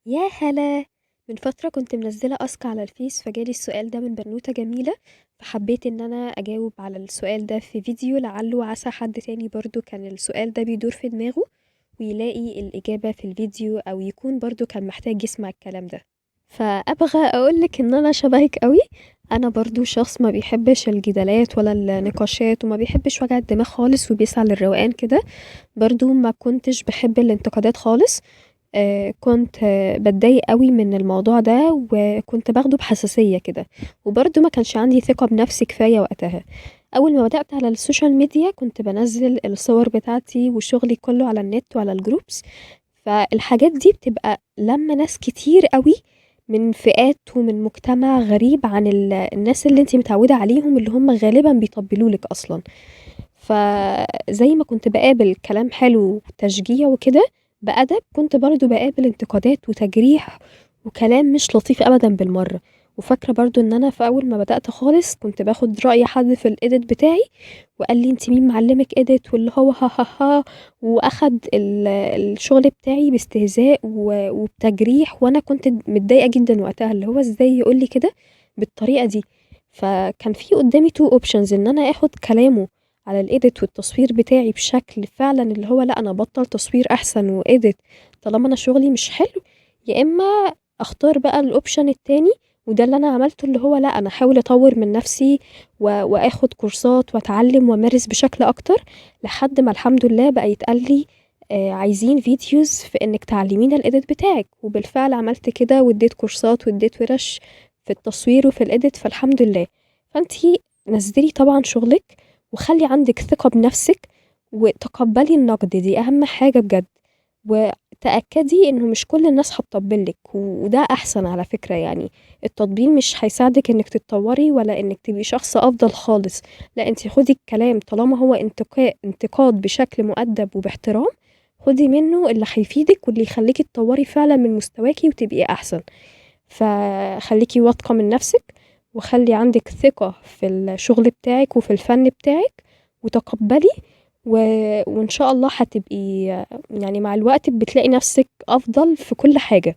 يا هلا. من فترة كنت منزلة أسك على الفيس فجالي السؤال ده من بنوتة جميلة، فحبيت ان انا اجاوب على السؤال ده في فيديو، لعله وعسى حد تاني برضو كان السؤال ده بيدور في دماغه ويلاقي الإجابة في الفيديو، او يكون برضو كان محتاج يسمع الكلام ده. فأبغى أقولك ان انا شبهك قوي. انا برضو شخص ما بيحبش الجدالات ولا النقاشات وما بيحبش وجع الدماغ خالص وبيسعى للروقان كده. برضو ما كنتش بحب الانتقادات خالص. كنت باتضايق أوي من الموضوع ده، وكنت باخده بحساسية كده، وبرضه ما كانش عندي ثقة بنفسي كفاية وقتها. أول ما بدأت على السوشيال ميديا كنت بانزّل الصور بتاعتي وشغلي كله على النت وعلى الجروبس، فالحاجات دي بتبقى لامة ناس كتير أوي من فئات ومن مجتمع غريب عن الناس اللي أنتِ متعودة عليهم، اللي هم غالبًا بيطبّلوا لِك أصلًا. فزي ما كنت باقابل كلام حلو وتشجيع وكده بأدب، كنت برضه باقابل انتقادات وتجريح وكلام مش لطيف أبدًا بالمرّة. وفاكرة برضه إن أنا في أول ما بدأت خالص كنت باخد رأي حد في الedit بتاعي وقال لي: "أنتِ مين معلّمِك edit؟" واللي هو ها، ها، ها، وأخد الشغل بتاعي باستهزاء وبتجريح، وأنا كنت متضايقة جدًا وقتها، اللي هو إزاي يقول لي كده بالطريقة دي؟ فكان في قدّامي two options، إن أنا آخد كلامه على الedit والتصوير بتاعي بشكل فعلًا اللي هو لأ، أنا أبطّل تصوير أحسن وedit طالما أنا شغلي مش حلو، يا إما أختار بقى الoption التاني، وده اللي أنا عملته، اللي هو لأ، أنا أحاول أطوّر من نفسي وآخد كورسات وأتعلّم وأمارس بشكل أكتر، لحد ما الحمد لله بقى يتقال لي عايزين videos في إنِّك تعلّمينا الedit بتاعِك، وبالفعل عملت كده وادّيت كورسات وادّيت وِرَش في التصوير وفي الedit، فالحمد لله. فأنتِ نزّلي طبعًا شغلِك وخلّي عندِك ثقة بنفسِك، وتقبّلي النقد، دي أهم حاجة بجد، وتأكدي إنه مش كل الناس هتطبّل لِك، وده أحسن على فكرة يعني. التطبيل مش هيساعدِك إنِّك تتطوّري ولا إنِّك تبقي شخص أفضل خالص، لأ أنتِ خُدي الكلام طالما هو انتقاد بشكل مؤدّب وباحترام، خُدي منّه اللي هيفيدِك واللي يخلّيكِ تطوّري فعلًا من مستواكِ وتبقي أحسن. فخلّيكِ واثقة من نفسِك، وخلّي عندِك ثقة في الشغل بتاعِك وفي الفن بتاعِك، وتقبّلي و وإن شاء الله هتبقي يعني مع الوقت بتلاقي نفسِك أفضل في كل حاجة.